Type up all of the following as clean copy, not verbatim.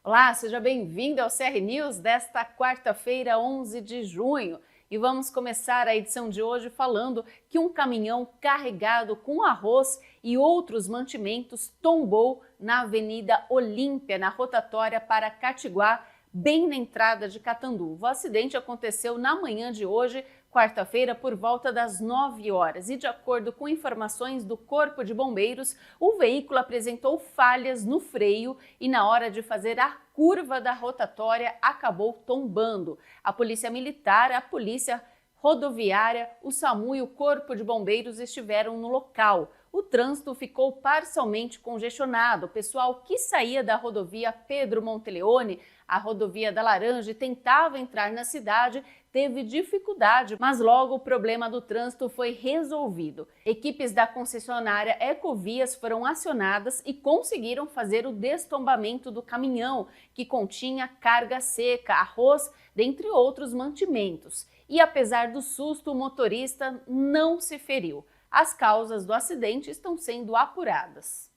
Olá, seja bem-vindo ao CR News desta quarta-feira, 11 de junho. E vamos começar a edição de hoje falando que um caminhão carregado com arroz e outros mantimentos tombou na Avenida Olímpia, na rotatória para Catiguá, bem na entrada de Catanduva. O acidente aconteceu na manhã de hoje, quarta-feira, por volta das 9 horas. E de acordo com informações do Corpo de Bombeiros, o veículo apresentou falhas no freio e na hora de fazer a curva da rotatória acabou tombando. A Polícia Militar, a Polícia Rodoviária, o SAMU e o Corpo de Bombeiros estiveram no local. O trânsito ficou parcialmente congestionado. O pessoal que saía da rodovia Pedro Monteleone, a rodovia da Laranja, e tentava entrar na cidade, teve dificuldade, mas logo o problema do trânsito foi resolvido. Equipes da concessionária Ecovias foram acionadas e conseguiram fazer o destombamento do caminhão, que continha carga seca, arroz, dentre outros mantimentos. E apesar do susto, o motorista não se feriu. As causas do acidente estão sendo apuradas.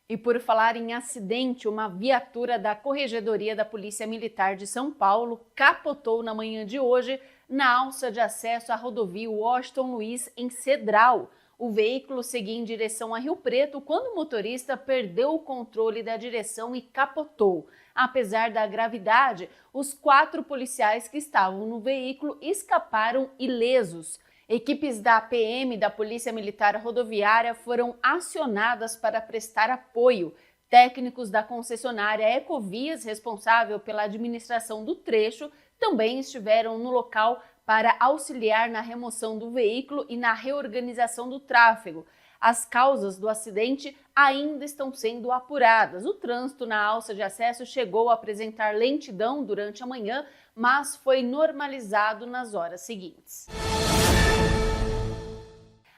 E por falar em acidente, uma viatura da Corregedoria da Polícia Militar de São Paulo capotou na manhã de hoje na alça de acesso à rodovia Washington Luiz, em Cedral. O veículo seguia em direção a Rio Preto quando o motorista perdeu o controle da direção e capotou. Apesar da gravidade, os 4 policiais que estavam no veículo escaparam ilesos. Equipes da PM da Polícia Militar Rodoviária foram acionadas para prestar apoio. Técnicos da concessionária Ecovias, responsável pela administração do trecho, também estiveram no local para auxiliar na remoção do veículo e na reorganização do tráfego. As causas do acidente ainda estão sendo apuradas. O trânsito na alça de acesso chegou a apresentar lentidão durante a manhã, mas foi normalizado nas horas seguintes.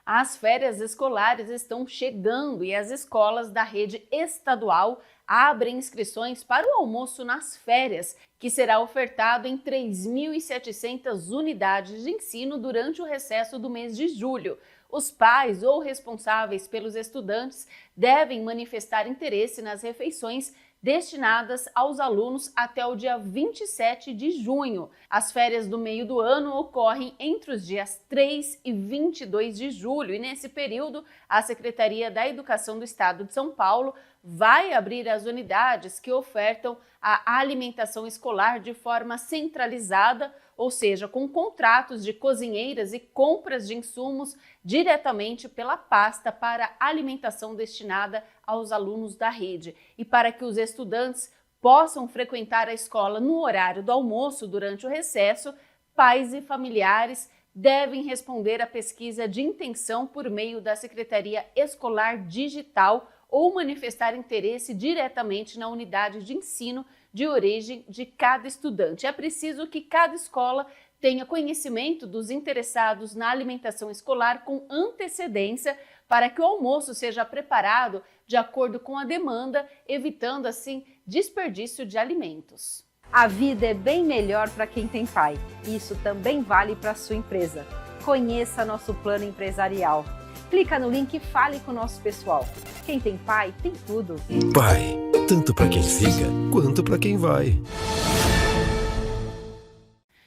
As férias escolares estão chegando e as escolas da rede estadual abrem inscrições para o almoço nas férias, que será ofertado em 3.700 unidades de ensino durante o recesso do mês de julho. Os pais ou responsáveis pelos estudantes devem manifestar interesse nas refeições destinadas aos alunos até o dia 27 de junho. As férias do meio do ano ocorrem entre os dias 3 e 22 de julho e nesse período a Secretaria da Educação do Estado de São Paulo vai abrir as unidades que ofertam a alimentação escolar de forma centralizada, ou seja, com contratos de cozinheiras e compras de insumos diretamente pela pasta para alimentação destinada aos alunos da rede. E para que os estudantes possam frequentar a escola no horário do almoço durante o recesso, pais e familiares devem responder à pesquisa de intenção por meio da Secretaria Escolar Digital ou manifestar interesse diretamente na unidade de ensino de origem de cada estudante. É preciso que cada escola tenha conhecimento dos interessados na alimentação escolar com antecedência para que o almoço seja preparado de acordo com a demanda, evitando assim desperdício de alimentos. A vida é bem melhor para quem tem pai. Isso também vale para a sua empresa. Conheça nosso plano empresarial. Clica no link e fale com o nosso pessoal. Quem tem pai, tem tudo. Pai, tanto para quem fica, quanto para quem vai.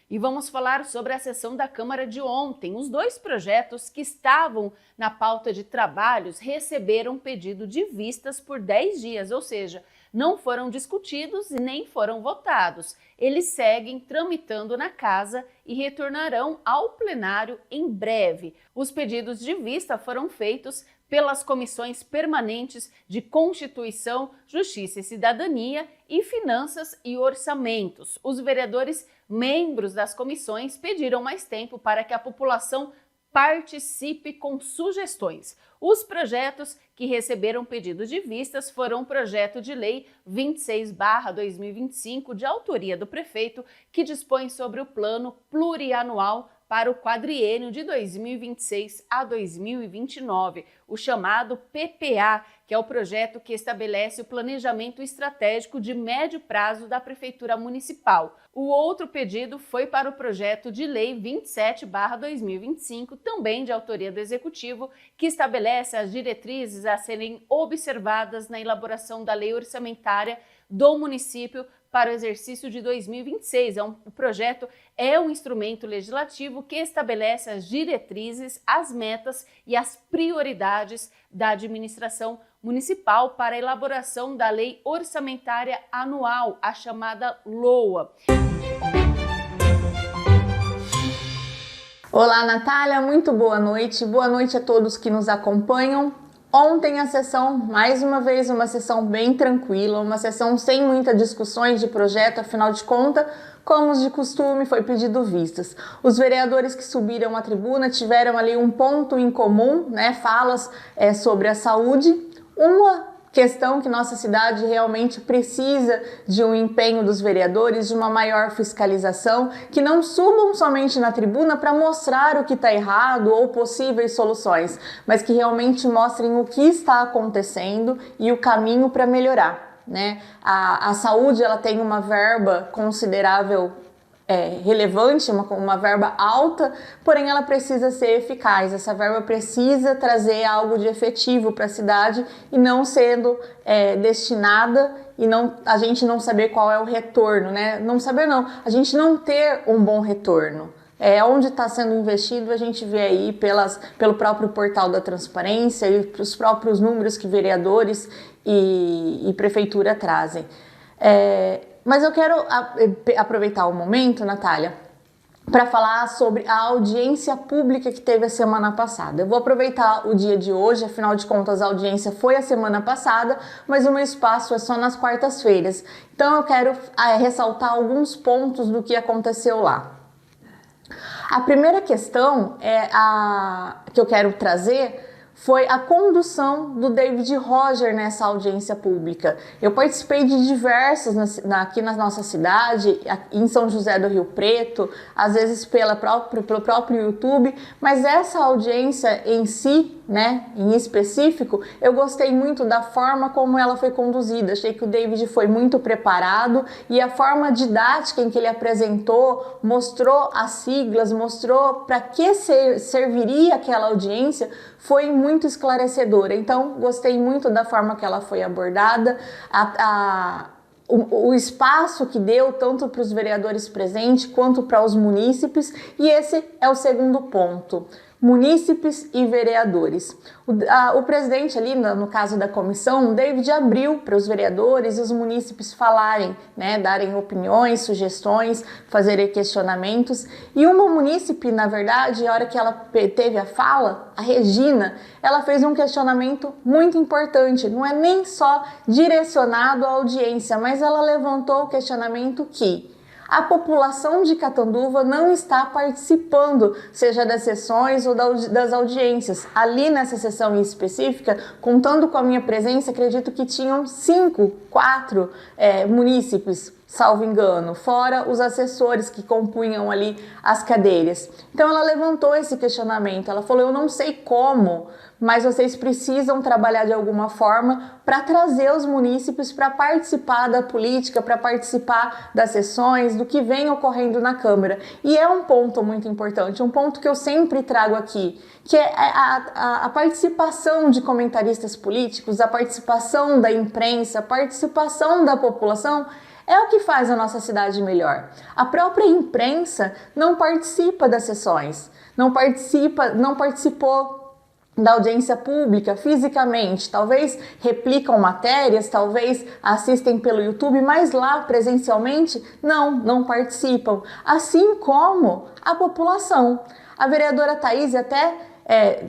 E vamos falar sobre a sessão da Câmara de ontem. Os 2 projetos que estavam na pauta de trabalhos receberam pedido de vistas por 10 dias, ou seja, não foram discutidos e nem foram votados. Eles seguem tramitando na casa e retornarão ao plenário em breve. Os pedidos de vista foram feitos pelas comissões permanentes de Constituição, Justiça e Cidadania e Finanças e Orçamentos. Os vereadores membros das comissões pediram mais tempo para que a população participe com sugestões. Os projetos que receberam pedido de vistas foram o projeto de lei 26/2025, de autoria do prefeito, que dispõe sobre o plano plurianual para o quadriênio de 2026 a 2029, o chamado PPA, que é o projeto que estabelece o planejamento estratégico de médio prazo da Prefeitura Municipal. O outro pedido foi para o projeto de lei 27/2025, também de autoria do Executivo, que estabelece as diretrizes a serem observadas na elaboração da lei orçamentária do município para o exercício de 2026. O projeto é um instrumento legislativo que estabelece as diretrizes, as metas e as prioridades da administração municipal para a elaboração da Lei Orçamentária Anual, a chamada LOA. Olá, Natália, muito boa noite. Boa noite a todos que nos acompanham. Ontem a sessão, mais uma vez, uma sessão bem tranquila, uma sessão sem muitas discussões de projeto, afinal de contas, como de costume, foi pedido vistas. Os vereadores que subiram à tribuna tiveram ali um ponto em comum, né, falas sobre a saúde, uma questão que nossa cidade realmente precisa de um empenho dos vereadores, de uma maior fiscalização, que não subam somente na tribuna para mostrar o que está errado ou possíveis soluções, mas que realmente mostrem o que está acontecendo e o caminho para melhorar, né? A saúde, ela tem uma verba considerável, relevante, uma verba alta, porém ela precisa ser eficaz. Essa verba precisa trazer algo de efetivo para a cidade e não sendo destinada e a gente não saber qual é o retorno, né? Não saber não, a gente não ter um bom retorno. Onde está sendo investido, a gente vê aí pelo próprio portal da transparência e os próprios números que vereadores e prefeitura trazem. Mas eu quero aproveitar o momento, Natália, para falar sobre a audiência pública que teve a semana passada. Eu vou aproveitar o dia de hoje, afinal de contas a audiência foi a semana passada, mas o meu espaço é só nas quartas-feiras. Então eu quero ressaltar alguns pontos do que aconteceu lá. A primeira questão que eu quero trazer foi a condução do David Roger nessa audiência pública. Eu participei de diversas aqui na nossa cidade, em São José do Rio Preto, às vezes pelo próprio YouTube, mas essa audiência em si, né, em específico, eu gostei muito da forma como ela foi conduzida. Achei que o David foi muito preparado e a forma didática em que ele apresentou, mostrou as siglas, mostrou para que serviria aquela audiência, foi muito esclarecedora. Então, gostei muito da forma que ela foi abordada, o espaço que deu tanto para os vereadores presentes quanto para os munícipes, e esse é o segundo ponto. Munícipes e vereadores. O presidente ali, no caso da comissão, David abriu para os vereadores e os munícipes falarem, né, darem opiniões, sugestões, fazerem questionamentos. E uma munícipe, na verdade, a hora que ela teve a fala, a Regina, ela fez um questionamento muito importante. Não é nem só direcionado à audiência, mas ela levantou o questionamento que a população de Catanduva não está participando, seja das sessões ou das audiências. Ali nessa sessão em específica, contando com a minha presença, acredito que tinham 4 munícipes, salvo engano, fora os assessores que compunham ali as cadeiras. Então ela levantou esse questionamento, ela falou, eu não sei como, mas vocês precisam trabalhar de alguma forma para trazer os munícipes para participar da política, para participar das sessões, do que vem ocorrendo na Câmara. E é um ponto muito importante, um ponto que eu sempre trago aqui, que é a participação de comentaristas políticos, a participação da imprensa, a participação da população, é o que faz a nossa cidade melhor. A própria imprensa não participa das sessões, não participou da audiência pública fisicamente, talvez replicam matérias, talvez assistem pelo YouTube, mas lá presencialmente não participam, assim como a população. A vereadora Thaís até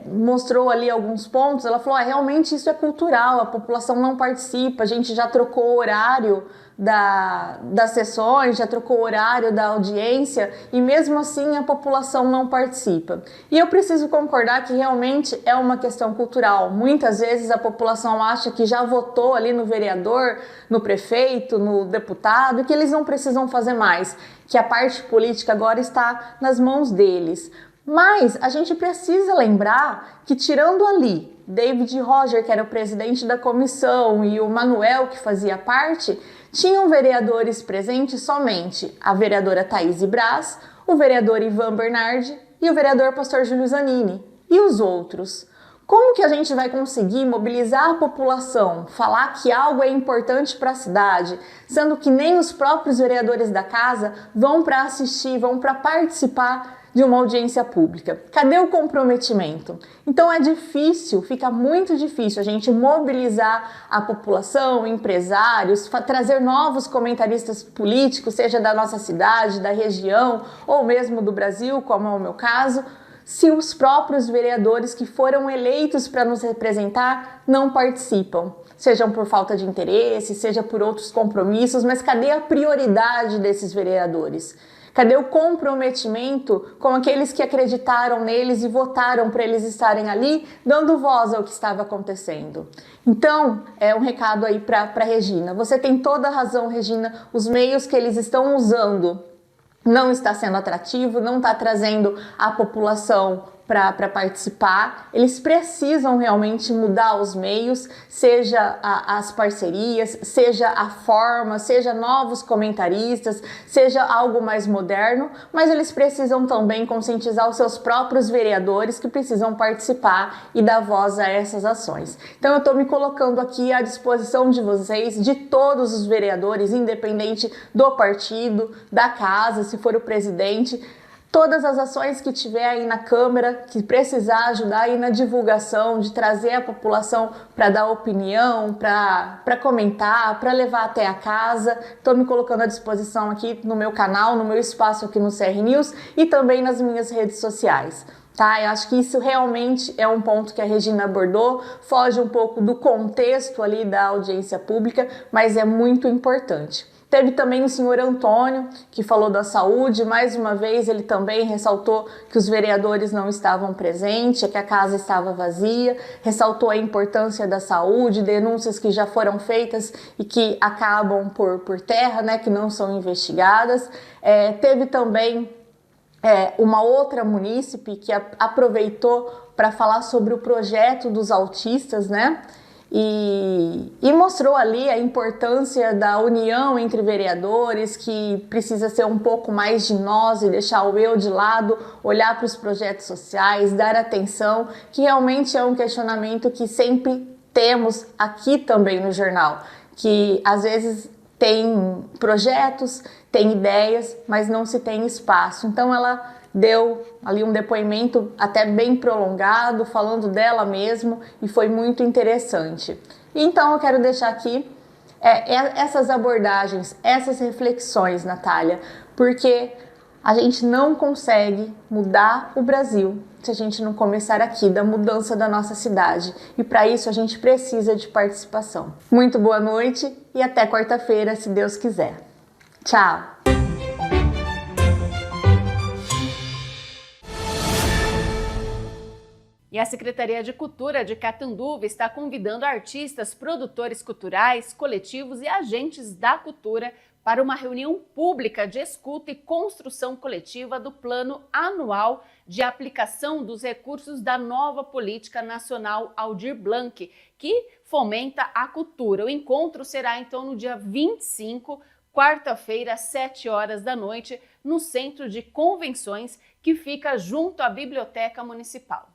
mostrou ali alguns pontos, ela falou, realmente isso é cultural, a população não participa, a gente já trocou o horário das sessões, já trocou o horário da audiência e mesmo assim a população não participa. E eu preciso concordar que realmente é uma questão cultural. Muitas vezes a população acha que já votou ali no vereador, no prefeito, no deputado e que eles não precisam fazer mais, que a parte política agora está nas mãos deles. Mas a gente precisa lembrar que tirando ali David Roger, que era o presidente da comissão, e o Manuel, que fazia parte, tinham vereadores presentes somente a vereadora Thaís Braz, o vereador Ivan Bernardi e o vereador pastor Júlio Zanini. E os outros? Como que a gente vai conseguir mobilizar a população, falar que algo é importante para a cidade, sendo que nem os próprios vereadores da casa vão para assistir, vão para participar de uma audiência pública? Cadê o comprometimento? Então é difícil, fica muito difícil a gente mobilizar a população, empresários, trazer novos comentaristas políticos, seja da nossa cidade, da região ou mesmo do Brasil, como é o meu caso, se os próprios vereadores que foram eleitos para nos representar não participam. Sejam por falta de interesse, seja por outros compromissos, mas cadê a prioridade desses vereadores? Cadê o comprometimento com aqueles que acreditaram neles e votaram para eles estarem ali, dando voz ao que estava acontecendo? Então, é um recado aí para Regina. Você tem toda a razão, Regina, os meios que eles estão usando não está sendo atrativo, não está trazendo a população para participar. Eles precisam realmente mudar os meios, seja as parcerias, seja a forma, seja novos comentaristas, seja algo mais moderno, mas eles precisam também conscientizar os seus próprios vereadores que precisam participar e dar voz a essas ações. Então eu estou me colocando aqui à disposição de vocês, de todos os vereadores, independente do partido, da casa, se for o presidente, todas as ações que tiver aí na Câmara, que precisar ajudar aí na divulgação, de trazer a população para dar opinião, para comentar, para levar até a casa. Estou me colocando à disposição aqui no meu canal, no meu espaço aqui no CR News e também nas minhas redes sociais. Tá? Eu acho que isso realmente é um ponto que a Regina abordou, foge um pouco do contexto ali da audiência pública, mas é muito importante. Teve também o senhor Antônio, que falou da saúde. Mais uma vez, ele também ressaltou que os vereadores não estavam presentes, que a casa estava vazia, ressaltou a importância da saúde, denúncias que já foram feitas e que acabam por terra, né, que não são investigadas. Teve também uma outra munícipe que aproveitou para falar sobre o projeto dos autistas, né? E mostrou ali a importância da união entre vereadores, que precisa ser um pouco mais de nós e deixar o eu de lado, olhar para os projetos sociais, dar atenção, que realmente é um questionamento que sempre temos aqui também no jornal, que às vezes tem projetos, tem ideias, mas não se tem espaço. Então ela deu ali um depoimento até bem prolongado, falando dela mesmo, e foi muito interessante. Então eu quero deixar aqui essas abordagens, essas reflexões, Natália, porque a gente não consegue mudar o Brasil se a gente não começar aqui da mudança da nossa cidade. E para isso a gente precisa de participação. Muito boa noite e até quarta-feira, se Deus quiser. Tchau! E a Secretaria de Cultura de Catanduva está convidando artistas, produtores culturais, coletivos e agentes da cultura para uma reunião pública de escuta e construção coletiva do Plano Anual de Aplicação dos Recursos da nova Política Nacional Aldir Blanc, que fomenta a cultura. O encontro será então no dia 25, quarta-feira, às 7 horas da noite, no Centro de Convenções, que fica junto à Biblioteca Municipal.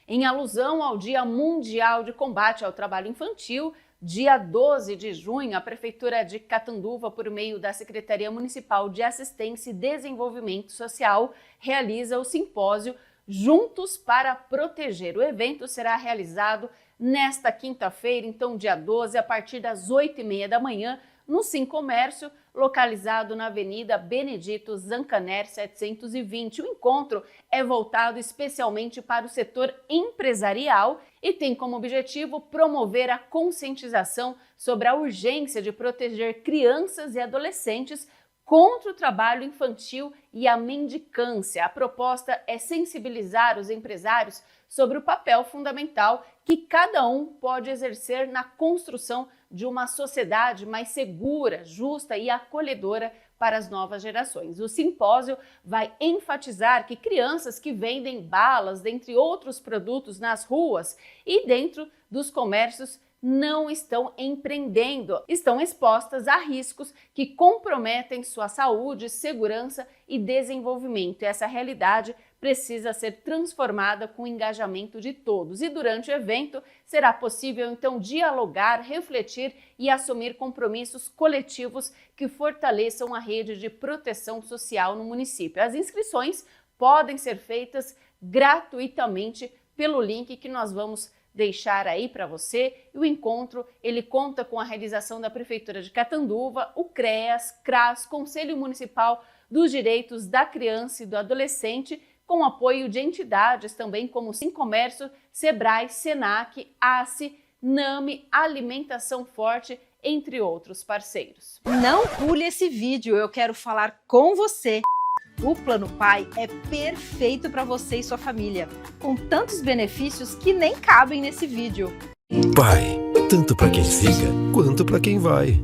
Em alusão ao Dia Mundial de Combate ao Trabalho Infantil, dia 12 de junho, a Prefeitura de Catanduva, por meio da Secretaria Municipal de Assistência e Desenvolvimento Social, realiza o simpósio Juntos para Proteger. O evento será realizado nesta quinta-feira, então dia 12, a partir das 8h30 da manhã, no Sim Comércio, localizado na Avenida Benedito Zancanner 720. O encontro é voltado especialmente para o setor empresarial e tem como objetivo promover a conscientização sobre a urgência de proteger crianças e adolescentes contra o trabalho infantil e a mendicância. A proposta é sensibilizar os empresários sobre o papel fundamental que cada um pode exercer na construção de uma sociedade mais segura, justa e acolhedora para as novas gerações. O simpósio vai enfatizar que crianças que vendem balas, dentre outros produtos, nas ruas e dentro dos comércios não estão empreendendo, estão expostas a riscos que comprometem sua saúde, segurança e desenvolvimento. E essa realidade precisa ser transformada com o engajamento de todos. E durante o evento será possível então dialogar, refletir e assumir compromissos coletivos que fortaleçam a rede de proteção social no município. As inscrições podem ser feitas gratuitamente pelo link que nós vamos deixar aí para você. E o encontro, ele conta com a realização da Prefeitura de Catanduva, o CREAS, CRAS, Conselho Municipal dos Direitos da Criança e do Adolescente, com apoio de entidades também como Sim Comércio, Sebrae, Senac, ACE, NAMI, Alimentação Forte, entre outros parceiros. Não pule esse vídeo, eu quero falar com você. O Plano Pai é perfeito para você e sua família, com tantos benefícios que nem cabem nesse vídeo. Pai, tanto para quem fica, quanto para quem vai.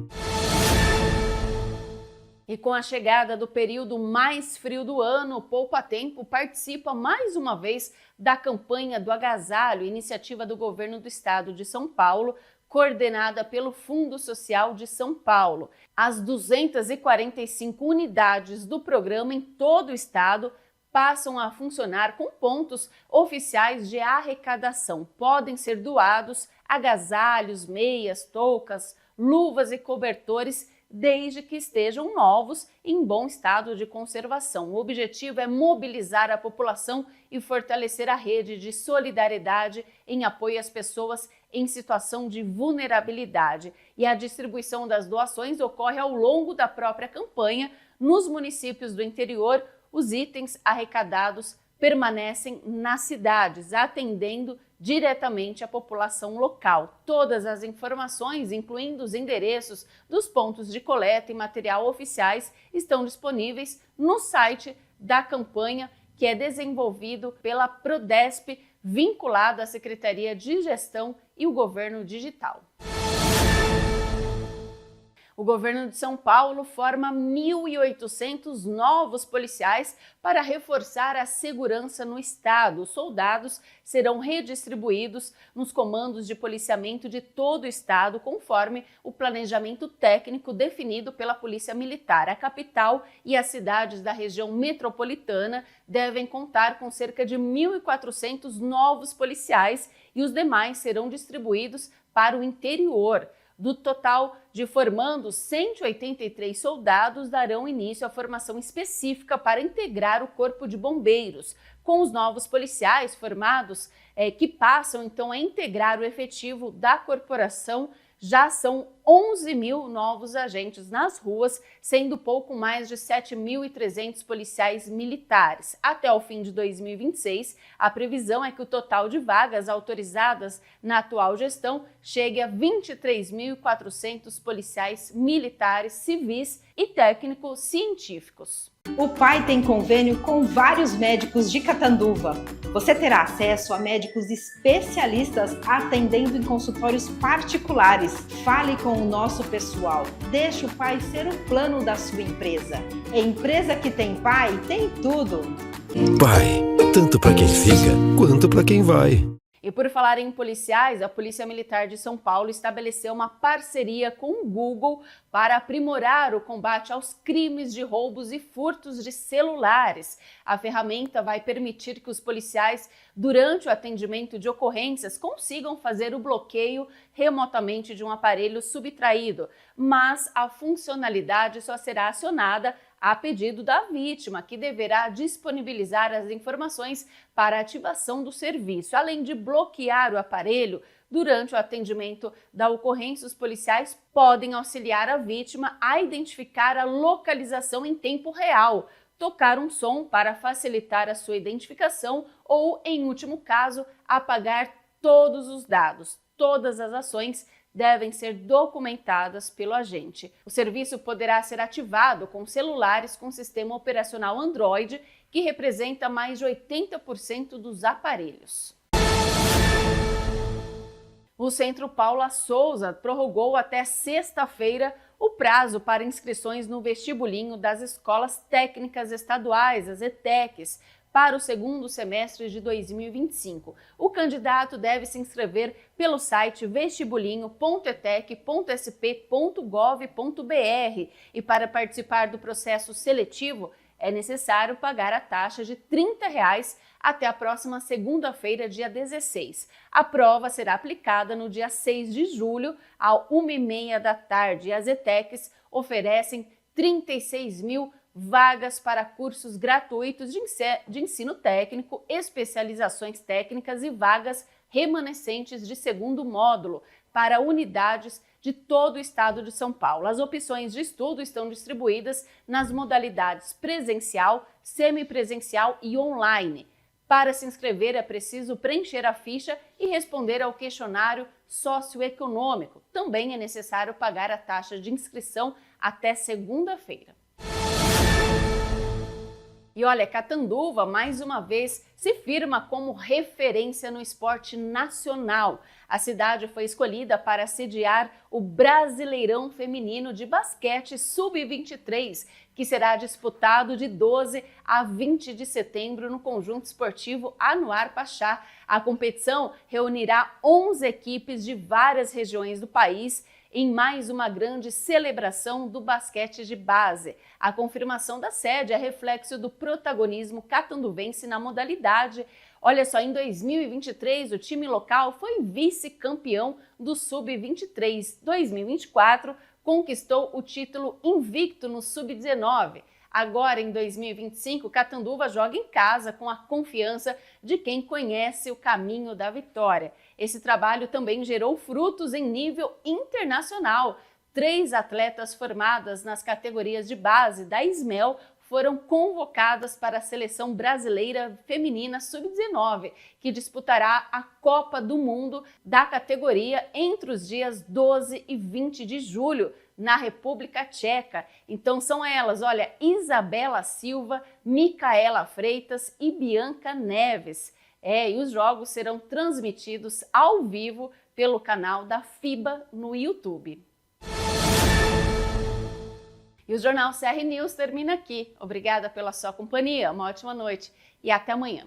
E com a chegada do período mais frio do ano, o Poupa Tempo participa mais uma vez da campanha do agasalho, iniciativa do governo do estado de São Paulo, coordenada pelo Fundo Social de São Paulo. As 245 unidades do programa em todo o estado passam a funcionar com pontos oficiais de arrecadação. Podem ser doados agasalhos, meias, toucas, luvas e cobertores, desde que estejam novos e em bom estado de conservação. O objetivo é mobilizar a população e fortalecer a rede de solidariedade em apoio às pessoas em situação de vulnerabilidade. E a distribuição das doações ocorre ao longo da própria campanha. Nos municípios do interior, os itens arrecadados permanecem nas cidades, atendendo diretamente a população local. Todas as informações, incluindo os endereços dos pontos de coleta e material oficiais, estão disponíveis no site da campanha, que é desenvolvido pela Prodesp, vinculado à Secretaria de Gestão e o Governo Digital. O governo de São Paulo forma 1.800 novos policiais para reforçar a segurança no estado. Os soldados serão redistribuídos nos comandos de policiamento de todo o estado, conforme o planejamento técnico definido pela Polícia Militar. A capital e as cidades da região metropolitana devem contar com cerca de 1.400 novos policiais e os demais serão distribuídos para o interior. Do total de formandos, 183 soldados darão início à formação específica para integrar o Corpo de Bombeiros. Com os novos policiais formados, que passam então a integrar o efetivo da corporação, já são 11 mil novos agentes nas ruas, sendo pouco mais de 7.300 policiais militares. Até o fim de 2026, a previsão é que o total de vagas autorizadas na atual gestão chegue a 23.400 policiais militares, civis e técnicos científicos. O Pai tem convênio com vários médicos de Catanduva. Você terá acesso a médicos especialistas atendendo em consultórios particulares. Fale com o nosso pessoal. Deixe o Pai ser o plano da sua empresa. Empresa que tem Pai tem tudo. Pai, tanto para quem fica, quanto para quem vai. E por falar em policiais, a Polícia Militar de São Paulo estabeleceu uma parceria com o Google para aprimorar o combate aos crimes de roubos e furtos de celulares. A ferramenta vai permitir que os policiais, durante o atendimento de ocorrências, consigam fazer o bloqueio remotamente de um aparelho subtraído, mas a funcionalidade só será acionada a pedido da vítima, que deverá disponibilizar as informações para a ativação do serviço. Além de bloquear o aparelho, durante o atendimento da ocorrência, os policiais podem auxiliar a vítima a identificar a localização em tempo real, tocar um som para facilitar a sua identificação ou, em último caso, apagar todos os dados. Todas as ações devem ser documentadas pelo agente. O serviço poderá ser ativado com celulares com sistema operacional Android, que representa mais de 80% dos aparelhos. O Centro Paula Souza prorrogou até sexta-feira o prazo para inscrições no vestibulinho das escolas técnicas estaduais, as ETECs, para o segundo semestre de 2025. O candidato deve se inscrever pelo site vestibulinho.etec.sp.gov.br e, para participar do processo seletivo, é necessário pagar a taxa de R$ 30 até a próxima segunda-feira, dia 16. A prova será aplicada no dia 6 de julho, às 1h30 da tarde. E as ETECs oferecem 36 mil vagas para cursos gratuitos de ensino técnico, especializações técnicas e vagas remanescentes de segundo módulo para unidades de todo o estado de São Paulo. As opções de estudo estão distribuídas nas modalidades presencial, semipresencial e online. Para se inscrever, é preciso preencher a ficha e responder ao questionário socioeconômico. Também é necessário pagar a taxa de inscrição até segunda-feira. E olha, Catanduva, mais uma vez, se firma como referência no esporte nacional. A cidade foi escolhida para sediar o Brasileirão Feminino de Basquete Sub-23, que será disputado de 12 a 20 de setembro no Conjunto Esportivo Anuar Pachá. A competição reunirá 11 equipes de várias regiões do país em mais uma grande celebração do basquete de base. A confirmação da sede é reflexo do protagonismo catanduvense na modalidade. Olha só, em 2023 o time local foi vice-campeão do Sub-23. 2024 conquistou o título invicto no Sub-19. Agora, em 2025, Catanduva joga em casa com a confiança de quem conhece o caminho da vitória. Esse trabalho também gerou frutos em nível internacional. 3 atletas formadas nas categorias de base da SMEL foram convocadas para a Seleção Brasileira Feminina Sub-19, que disputará a Copa do Mundo da categoria entre os dias 12 e 20 de julho, na República Tcheca. Então são elas, olha, Isabela Silva, Micaela Freitas e Bianca Neves. E os jogos serão transmitidos ao vivo pelo canal da FIBA no YouTube. E o Jornal CR News termina aqui. Obrigada pela sua companhia, uma ótima noite e até amanhã.